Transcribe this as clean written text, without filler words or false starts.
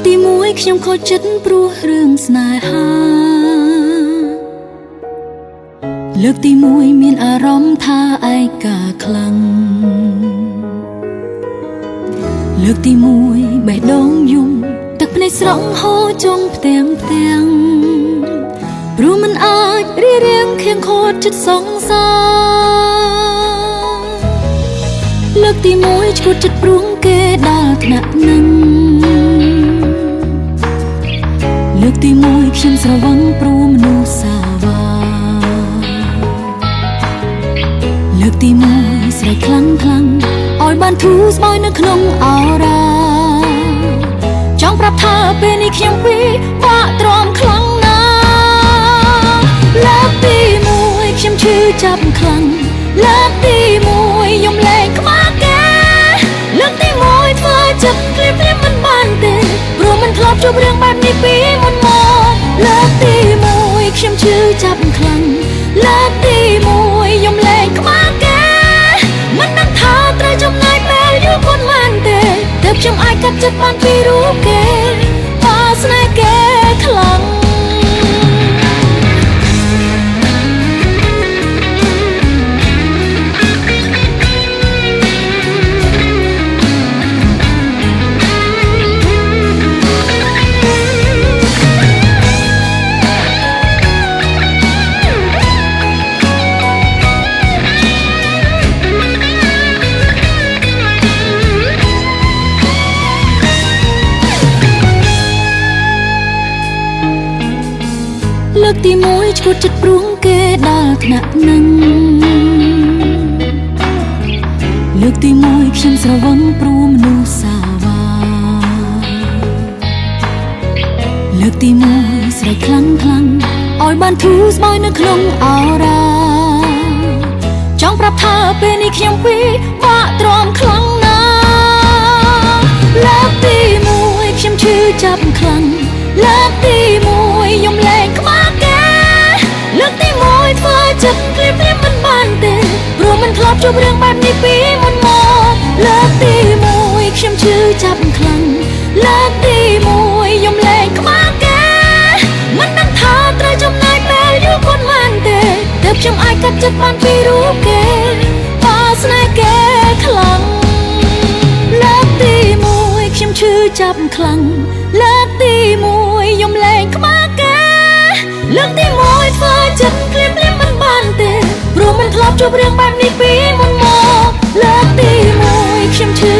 ទីមួយខ្ញុំខូចចិត្តព្រោះរឿងស្នេហាលើកទីមួយមានអារម្មណ៍ថាឯកាខ្លាំងលើកទីមួយបេះដូងយំទឹកភ្នែកស្រក់ហូរចុងផ្ទាំងព្រោះមិនអាចរៀបរៀងខៀងខូចចិត្តសង្សារលើកទីមួយឈួតចិត្តព្រួងគេដល់ថ្នាក់នឹងលើកទីមួយខ្ញុំស្រវឹងព្រោះមនុស្សសាវាលើកទីមួយស្រែកខ្លាំងឲ្យបានធូរស្បើយនៅក្នុងអរ៉ាចង់ប្រាប់ថាពេលនេះខ្ញុំពីបាក់ទ្រាំខ្លាំងណាស់លើកទីមួយខ្ញុំឈឺចាប់ខ្លាំងលើកទីមួយយំលែងខ្មាស់គេលើកទីមួយធ្វើចិត្តភ្លាមមិនបានទេព្រោះមិនធ្លាប់ជួបរឿងបែបនេះពីមុនមកលើកទីមួយខ្ញុំឈឺចាប់ខ្លាំងលើកទីមួយយំលែងខ្មាស់គេមិនដឹងថាត្រូវចំណាយពេលយូរប៉ុន្មានទេទើបខ្ញុំអាចកាត់ចិត្តបានពីរូបគេបើស្នេហ៍គេខ្លាំងលើកទីមួយឈួតចិត្តព្រួងគេដល់ថ្នាក់នឹងលើកទីមួយខ្ញុំស្រវឹងព្រោះមនុស្សសាវាលើកទីមួយស្រែកខ្លាំងឲ្យបានធូរស្បើយនៅក្នុងអរ៉ាចង់ប្រាប់ថាពេលនេះខ្ញុំពីបាក់ទ្រាំខ្លាំងណាស់លើកទីមួយខ្ញុំឈឺចាប់ខ្លាំងលើកទីមួយយំលែងខ្មាស់គេលើកទីមួយធ្វើចិត្តភ្លាមមិនបានទេព្រោះមិនធ្លាប់ជួបរឿងបែបនេះពីមុនមកលើកទីមួយខ្ញុំឈឺចាប់ខ្លាំងលើកទីមួយយំលែងខ្មាស់គេមិនដឹងថាត្រូវចំណាយពេលយូរប៉ុន្មានទេទើបខ្ញុំអាចកាត់ចិត្តបានពីរូបគេបើស្នេហ៍គេខ្លាំងលើកទីមួយខ្ញុំឈឺចាប់ខ្លាំងលើកទីមួយយំលែងខ្មាស់គេលើកទីមួយធ្វើចិត្តភ្លាមមិនបានទេព្រោះមិនធ្លាប់ជួបរឿងបែបនេះពីមុនមកលើកទីមួយខ្ញុំឈឺ